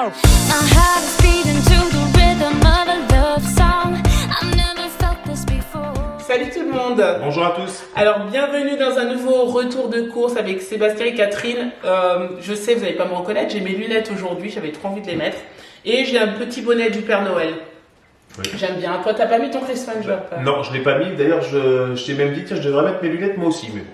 My heart is beating to the rhythm of a love song. I've never felt this before. Salut tout le monde. Bonjour à tous. Alors bienvenue dans un nouveau retour de course avec Sébastien et Catherine. Je sais, vous n'allez pas me reconnaître, j'ai mes lunettes aujourd'hui, j'avais trop envie de les mettre. Et j'ai un petit bonnet du Père Noël. Oui. J'aime bien. Toi, t'as pas mis ton Christmas job? Non, je ne l'ai pas mis. D'ailleurs, je t'ai même dit, tiens, je devrais mettre mes lunettes moi aussi. Mais bon,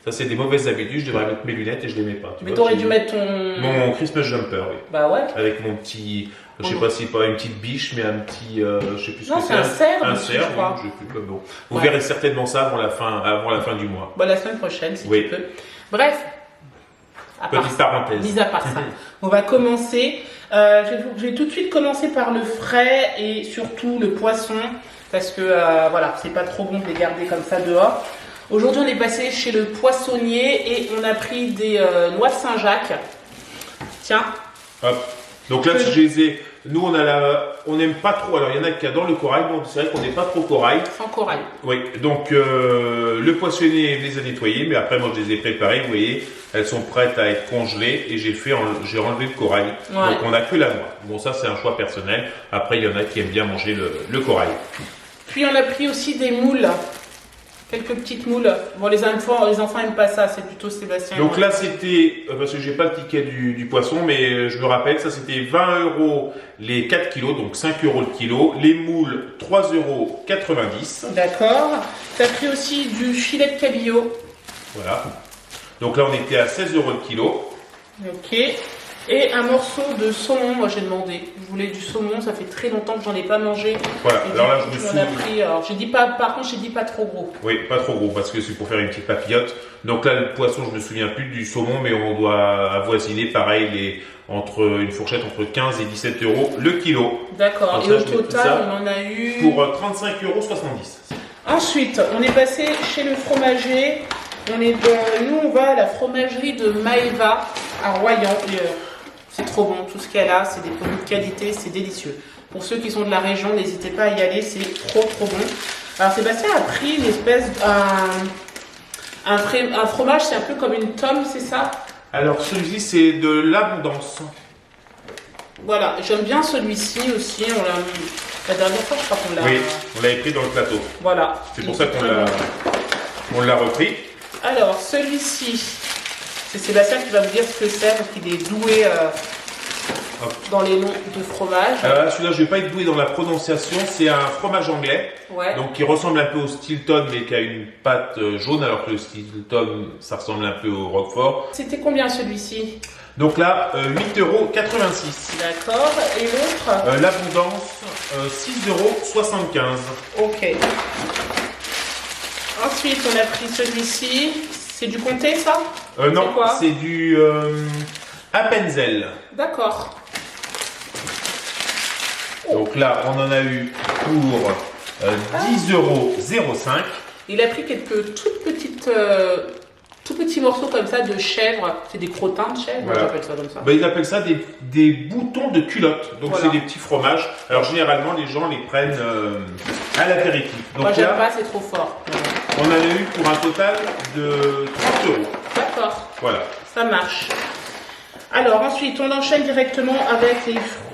ça c'est des mauvaises habitudes. Je devrais mettre mes lunettes et je les mets pas. Mais t'aurais dû mettre ton... Mon Christmas jumper, oui. Bah ouais. Avec mon petit, je sais pas si c'est pas une petite biche, mais un petit, je sais plus ce Non, que c'est un cerf. Un je cerf, crois. oui, je sais pas. Bon, vous Ouais. verrez certainement ça avant la fin du mois. Bon, la semaine prochaine, si Oui. tu peux. Bref. À part Petite ça, parenthèse. mis à part ça, on va commencer. Je vais tout de suite commencer par le frais et surtout le poisson parce que voilà, c'est pas trop bon de les garder comme ça dehors. Aujourd'hui, on est passé chez le poissonnier et on a pris des noix de Saint-Jacques. Tiens, Hop. Donc là, si je les ai, nous on n'aime pas trop. Alors il y en a qui adorent le corail. Bon, c'est vrai qu'on n'est pas trop corail. sans corail. Oui, donc le poissonnier les a nettoyées, mais après moi je les ai préparées, vous voyez, elles sont prêtes à être congelées et j'ai enlevé le corail. Ouais. Donc on n'a que la noix. Bon, ça c'est un choix personnel. Après il y en a qui aiment bien manger le corail. Puis on a pris aussi des moules. Quelques petites moules. Bon, les enfants aiment pas ça, c'est plutôt Sébastien. Donc là c'était, parce que j'ai pas le ticket du poisson, mais je me rappelle, ça c'était 20 € les 4 kilos, donc 5 € le kilo. Les moules, 3,90 €. D'accord. Tu as pris aussi du filet de cabillaud. Voilà. Donc là on était à 16 € le kilo. Ok. Et un morceau de saumon, moi j'ai demandé. Je voulais du saumon, ça fait très longtemps que j'en ai pas mangé. Voilà, Et alors là du je coup, me on a suis... pris. Alors j'ai dit pas, par contre j'ai dit pas trop gros. Oui, pas trop gros parce que c'est pour faire une petite papillote. Donc là, le poisson, je me souviens plus du saumon, mais on doit avoisiner pareil une fourchette entre 15 et 17 € le kilo. D'accord. Comme Et ça, au je mets tout total, ça on en a eu. Pour 35,70 €. Ensuite, on est passé chez le fromager. Nous on va à la fromagerie de Maeva à Royan. Et, c'est trop bon, tout ce qu'il y a là, c'est des produits de qualité, c'est délicieux. Pour ceux qui sont de la région, n'hésitez pas à y aller, c'est trop bon. Alors Sébastien a pris une espèce un fromage, c'est un peu comme une tome, c'est ça? Alors celui-ci, c'est de l'abondance. Voilà, j'aime bien celui-ci aussi. La dernière fois, je crois qu'on l'a. Oui, on l'avait pris dans le plateau. Voilà. C'est pour ça qu'on l'a repris. Alors celui-ci, c'est Sébastien qui va me dire ce que c'est parce qu'il est doué dans les noms de fromage. Alors là, celui-là, je vais pas être doué dans la prononciation. C'est un fromage anglais, Ouais. donc qui ressemble un peu au Stilton, mais qui a une pâte jaune, alors que le Stilton, ça ressemble un peu au Roquefort. C'était combien celui-ci? Donc là, 8,86 €. D'accord. Et l'autre? L'abondance, 6,75 €. Ok. Ensuite, on a pris celui-ci. C'est du comté, ça? Non, C'est quoi? c'est du Appenzell. D'accord. Donc là, on en a eu pour 10,05 €. Il a pris quelques tout petits morceaux comme ça de chèvre. C'est des crottins de chèvre, Voilà. j'appelle ça comme ça. Ben, ils appellent ça des boutons de culotte. Donc Voilà. c'est des petits fromages. Alors généralement, les gens les prennent à l'apéritif. Donc Moi, j'aime là, pas, c'est trop fort. on en a eu pour un total de 30 €. D'accord. Voilà. Ça marche. Alors ensuite, on enchaîne directement avec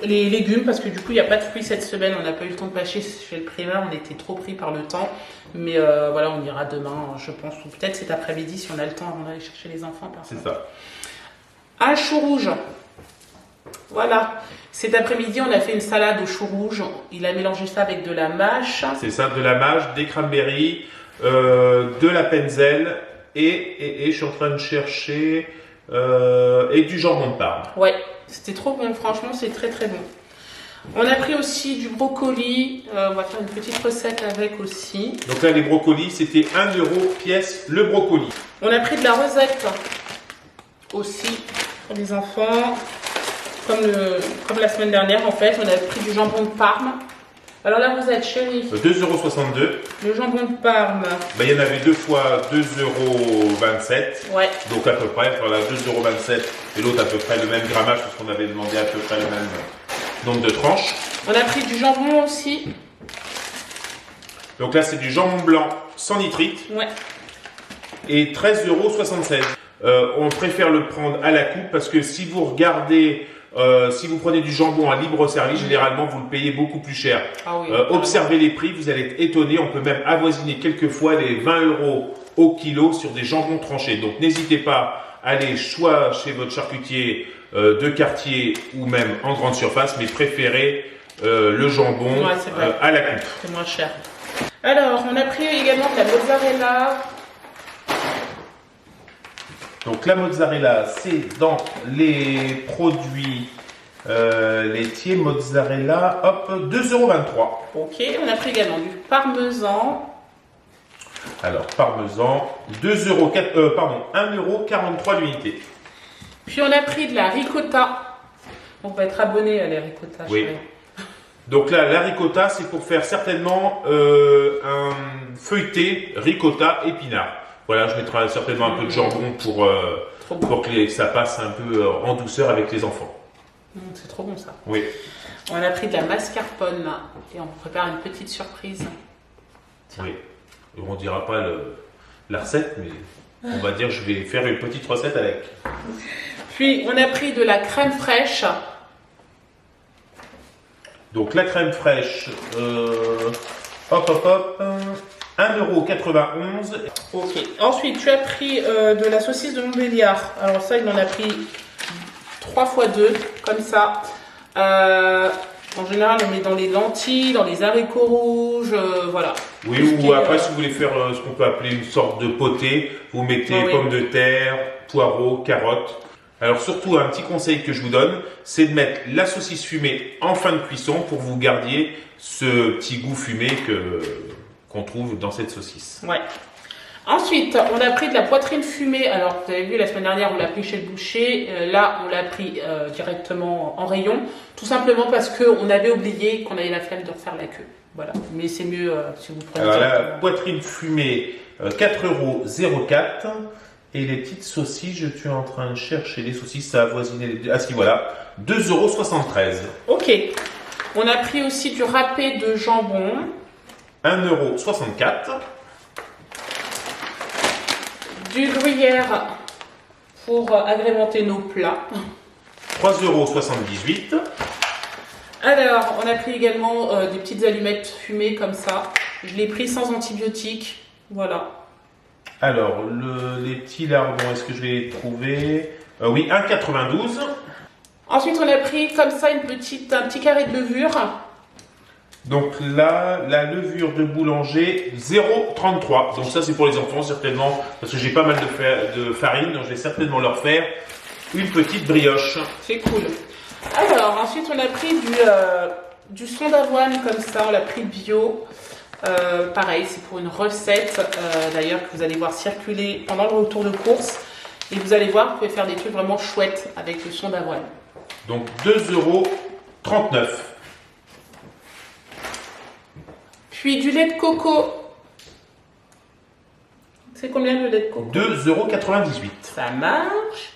les légumes parce que du coup, il n'y a pas de fruits cette semaine. On n'a pas eu le temps de pâcher chez le primeur. On était trop pris par le temps. Mais voilà, on ira demain, je pense. Ou peut-être cet après-midi si on a le temps avant d'aller chercher les enfants. C'est ça. Un chou rouge. Voilà. Cet après-midi, on a fait une salade au chou rouge. Il a mélangé ça avec de la mâche. C'est ça, de la mâche, des cranberries, de la Penzel et je suis en train de chercher et du jambon de Parme. Ouais, c'était trop bon. Franchement, c'est très très bon. On a pris aussi du brocoli. On va faire une petite recette avec aussi. Donc là, les brocolis, c'était 1 € pièce le brocoli. On a pris de la rosette aussi pour les enfants. Comme la semaine dernière, en fait, on a pris du jambon de Parme. Alors la rosette, chérie, 2,62 €. le jambon de Parme, Ben, il y en avait deux fois 2,27 €. ouais, Donc à peu près, voilà, 2,27 € et l'autre à peu près le même grammage parce qu'on avait demandé à peu près le même nombre de tranches. on a pris du jambon aussi, Donc là, c'est du jambon blanc sans nitrite ouais, et 13,76 €. on préfère le prendre à la coupe parce que si vous regardez, si vous prenez du jambon à libre service, généralement vous le payez beaucoup plus cher. Ah oui, Observez les prix, vous allez être étonné. On peut même avoisiner quelquefois les 20 € au kilo sur des jambons tranchés. Donc n'hésitez pas à aller soit chez votre charcutier de quartier ou même en grande surface, mais préférez le jambon Ouais, c'est vrai. à la coupe. c'est moins cher. Alors, on a pris également de la mozzarella. Donc la mozzarella, c'est dans les produits laitiers. Mozzarella, hop, 2,23 €. Ok, on a pris également du parmesan. Alors parmesan, 1,43 € l'unité. Puis on a pris de la ricotta. On va être abonné à la ricotta. Oui. chérie. Donc là, la ricotta, c'est pour faire certainement un feuilleté ricotta épinard. Voilà, je mettrai certainement un peu de jambon Trop bon. pour que ça passe un peu en douceur avec les enfants. C'est trop bon ça. Oui. On a pris de la mascarpone là, et on prépare une petite surprise. Oui. On ne dira pas la recette, mais on va dire je vais faire une petite recette avec. Puis on a pris de la crème fraîche. Donc la crème fraîche, hop, 1,91 €. Ok. Ensuite, tu as pris de la saucisse de Montbéliard. Alors ça, il en a pris 3 x 2, comme ça. En général, on met dans les lentilles, dans les haricots rouges, voilà. Oui, Tout ce qui ou est, après, si vous voulez faire ce qu'on peut appeler une sorte de potée, vous mettez Oui. pommes de terre, poireaux, carottes. Alors surtout, un petit conseil que je vous donne, c'est de mettre la saucisse fumée en fin de cuisson pour que vous gardiez ce petit goût fumé qu'on trouve dans cette saucisse. Ouais. Ensuite, on a pris de la poitrine fumée. Alors, vous avez vu, la semaine dernière, on l'a pris chez le boucher. Là, on l'a pris directement en rayon. Tout simplement parce qu'on avait oublié qu'on avait la flemme de refaire la queue. Voilà. Mais c'est mieux si vous prenez Alors la directement. poitrine fumée, 4,04 €. Et les petites saucisses, je suis en train de chercher les saucisses, ça a avoisiné les deux. Ah si, voilà, 2,73 €. Ok. On a pris aussi du râpé de jambon. 1,64 €. Du gruyère pour agrémenter nos plats. 3,78 €. Alors, on a pris également des petites allumettes fumées comme ça. Je l'ai pris sans antibiotiques. Voilà. Alors, les petits lardons, est-ce que je vais les trouver Oui, 1,92 €. Ensuite, on a pris comme ça un petit carré de levure. Donc là, la levure de boulanger, 0,33 €. Donc ça, c'est pour les enfants, certainement, parce que j'ai pas mal de farine, donc je vais certainement leur faire une petite brioche. C'est cool. Alors, ensuite, on a pris du son d'avoine comme ça. On l'a pris bio. Pareil, c'est pour une recette d'ailleurs que vous allez voir circuler pendant le retour de course. Et vous allez voir, vous pouvez faire des trucs vraiment chouettes avec le son d'avoine. Donc 2,39 €. Puis du lait de coco. C'est combien le lait de coco? 2,98 €. Ça marche.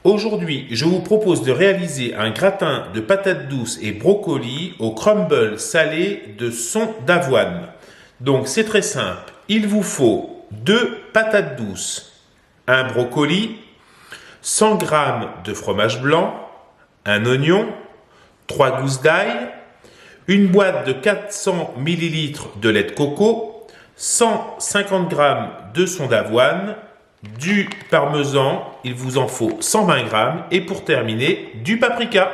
Aujourd'hui, je vous propose de réaliser un gratin de patates douces et brocolis au crumble salé de son d'avoine. Donc c'est très simple, il vous faut 2 patates douces, un brocoli, 100 g de fromage blanc, un oignon, 3 gousses d'ail, une boîte de 400 ml de lait de coco, 150 g de son d'avoine, du parmesan, il vous en faut 120 g, et pour terminer, du paprika.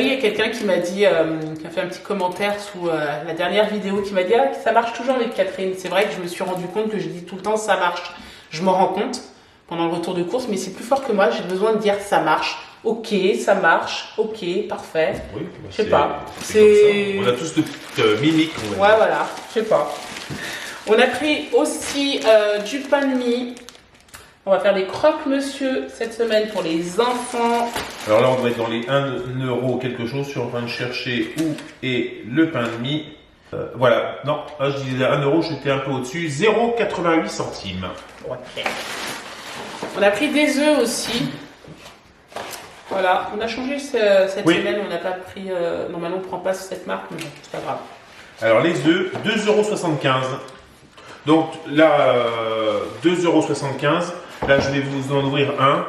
oui, il y a quelqu'un qui m'a dit, qui a fait un petit commentaire sous la dernière vidéo, qui m'a dit que ça marche toujours avec Catherine. C'est vrai que je me suis rendu compte que je dis tout le temps ça marche. Je m'en rends compte pendant le retour de course, mais c'est plus fort que moi. J'ai besoin de dire ça marche. Ok, ça marche. Ok, parfait. Oui, je sais pas. C'est comme ça. On a tous de mimiques. Ouais, voilà. Je sais pas. On a pris aussi du pain de mie. On va faire des croque-monsieur cette semaine pour les enfants. Alors là, on doit être dans les 1 euro quelque chose. Je suis en train de chercher où est le pain de mie. Voilà, non, là, je disais 1 euro, j'étais un peu au-dessus. 0,88 centimes. Ok. On a pris des œufs aussi. Voilà, on a changé cette semaine. On n'a pas pris. Normalement, on ne prend pas cette marque, mais bon, c'est pas grave. Alors les œufs, 2,75 €. Donc là, 2,75 €. Là, je vais vous en ouvrir un.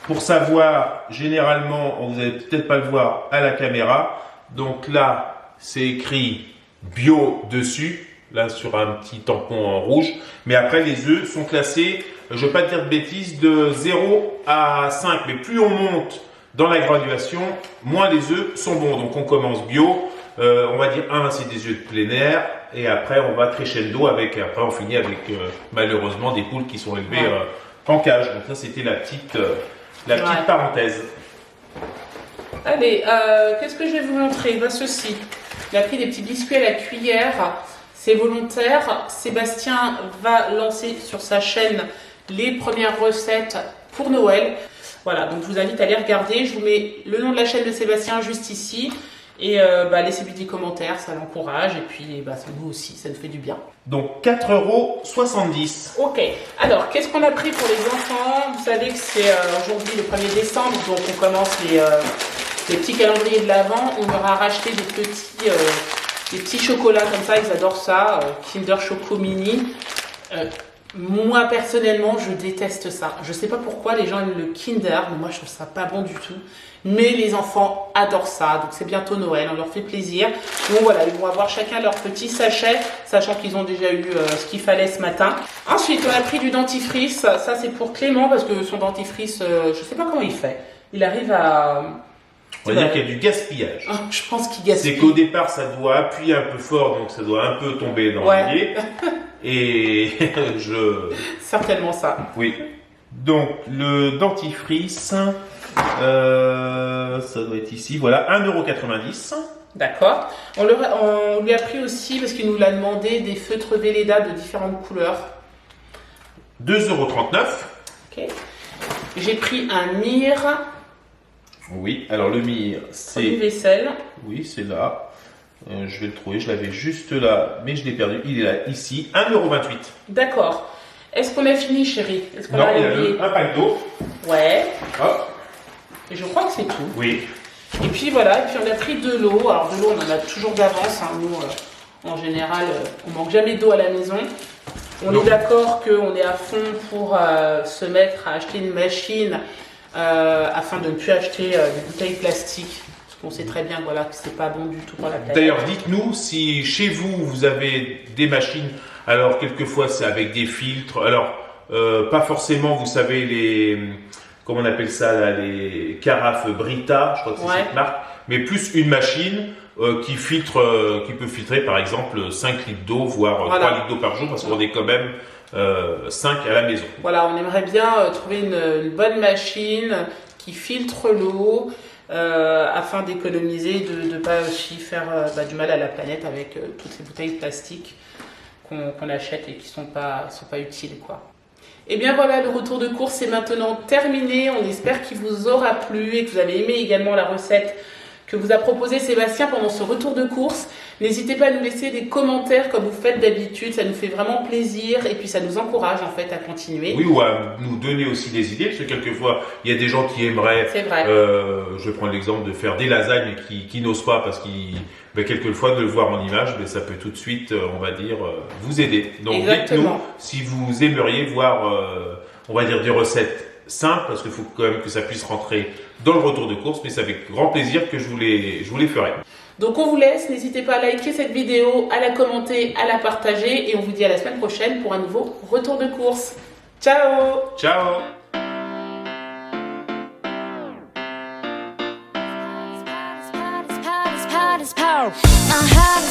Pour savoir, généralement, vous n'allez peut-être pas le voir à la caméra. Donc là, c'est écrit bio dessus, là sur un petit tampon en rouge. Mais après, les œufs sont classés, je ne vais pas te dire de bêtises, de 0 à 5. Mais plus on monte dans la graduation, moins les œufs sont bons. Donc on commence bio. On va dire 1, c'est des œufs de plein air. Et après, on va crescendo avec, après on finit avec malheureusement des poules qui sont élevées en cage. Donc ça, c'était la petite parenthèse. Allez, qu'est-ce que je vais vous montrer? Ben, ceci. Il a pris des petits biscuits à la cuillère. C'est volontaire. Sébastien va lancer sur sa chaîne les premières recettes pour Noël. Voilà, donc je vous invite à les regarder. Je vous mets le nom de la chaîne de Sébastien juste ici. Et laissez-lui des commentaires, ça l'encourage. Et puis, nous aussi, ça nous fait du bien. Donc 4,70 €. Ok, alors qu'est-ce qu'on a pris pour les enfants? Vous savez que c'est aujourd'hui le 1er décembre, donc on commence les petits calendriers de l'Avent. On leur a racheté des petits chocolats comme ça, ils adorent ça, Kinder Choco Mini. Moi personnellement, je déteste ça. Je sais pas pourquoi les gens aiment le Kinder, mais moi je trouve ça pas bon du tout. Mais les enfants adorent ça, donc c'est bientôt Noël, on leur fait plaisir. Donc voilà, ils vont avoir chacun leur petit sachet, sachant qu'ils ont déjà eu ce qu'il fallait ce matin. Ensuite, on a pris du dentifrice. Ça c'est pour Clément parce que son dentifrice, je sais pas comment il fait. Il arrive à... On va dire qu'il y a du gaspillage. Je pense qu'il gaspille. C'est qu'au départ, ça doit appuyer un peu fort, donc ça doit un peu tomber dans le pied. Et certainement ça. Oui. Donc, le dentifrice, ça doit être ici. Voilà, 1,90 €. D'accord. On lui a pris aussi, parce qu'il nous l'a demandé, des feutres Velleda de différentes couleurs. 2,39 €. Ok. J'ai pris un mire. Oui, alors le mire, c'est... Du vaisselle. Oui, c'est là. Je vais le trouver, je l'avais juste là, mais je l'ai perdu. Il est là, ici, 1,28 €. D'accord. Est-ce qu'on a fini, chérie? Non, il y a un pack d'eau. Ouais. Hop. Et je crois que c'est tout. Oui. Et puis voilà, et puis on a pris de l'eau. Alors de l'eau, on en a toujours d'avance. Hein. Nous, en général, on manque jamais d'eau à la maison. On est d'accord qu'on est à fond pour se mettre à acheter une machine afin de ne plus acheter des bouteilles plastiques. Parce qu'on sait très bien voilà, que c'est pas bon du tout pour la planète. D'ailleurs, dites-nous si chez vous, vous avez des machines. Alors, quelquefois, c'est avec des filtres. Alors, pas forcément, vous savez, les... Comment on appelle ça, là, les carafes Brita, je crois que c'est cette marque. Mais plus une machine qui peut filtrer, par exemple, 5 litres d'eau, voire 3 litres d'eau par jour, parce qu'on est quand même 5 à la maison. Voilà, on aimerait bien trouver une bonne machine qui filtre l'eau afin d'économiser, de ne pas aussi faire du mal à la planète avec toutes ces bouteilles plastiques qu'on achète et qui sont pas utiles, quoi. Et bien voilà, le retour de course est maintenant terminé. On espère qu'il vous aura plu et que vous avez aimé également la recette que vous a proposé Sébastien pendant ce retour de course. N'hésitez pas à nous laisser des commentaires comme vous faites d'habitude, ça nous fait vraiment plaisir et puis ça nous encourage en fait à continuer. Oui, ou à nous donner aussi des idées, parce que quelquefois il y a des gens qui aimeraient, c'est vrai. Je prends l'exemple de faire des lasagnes qui n'osent pas parce qu'ils, quelquefois de le voir en image, ça peut tout de suite, on va dire, vous aider. Donc dites-nous si vous aimeriez voir, on va dire, des recettes simples, parce qu'il faut quand même que ça puisse rentrer dans le retour de course, mais c'est avec grand plaisir que je vous les ferai. Donc on vous laisse, n'hésitez pas à liker cette vidéo, à la commenter, à la partager et on vous dit à la semaine prochaine pour un nouveau retour de course. Ciao! Ciao! Spot, spot, heart is power. My heart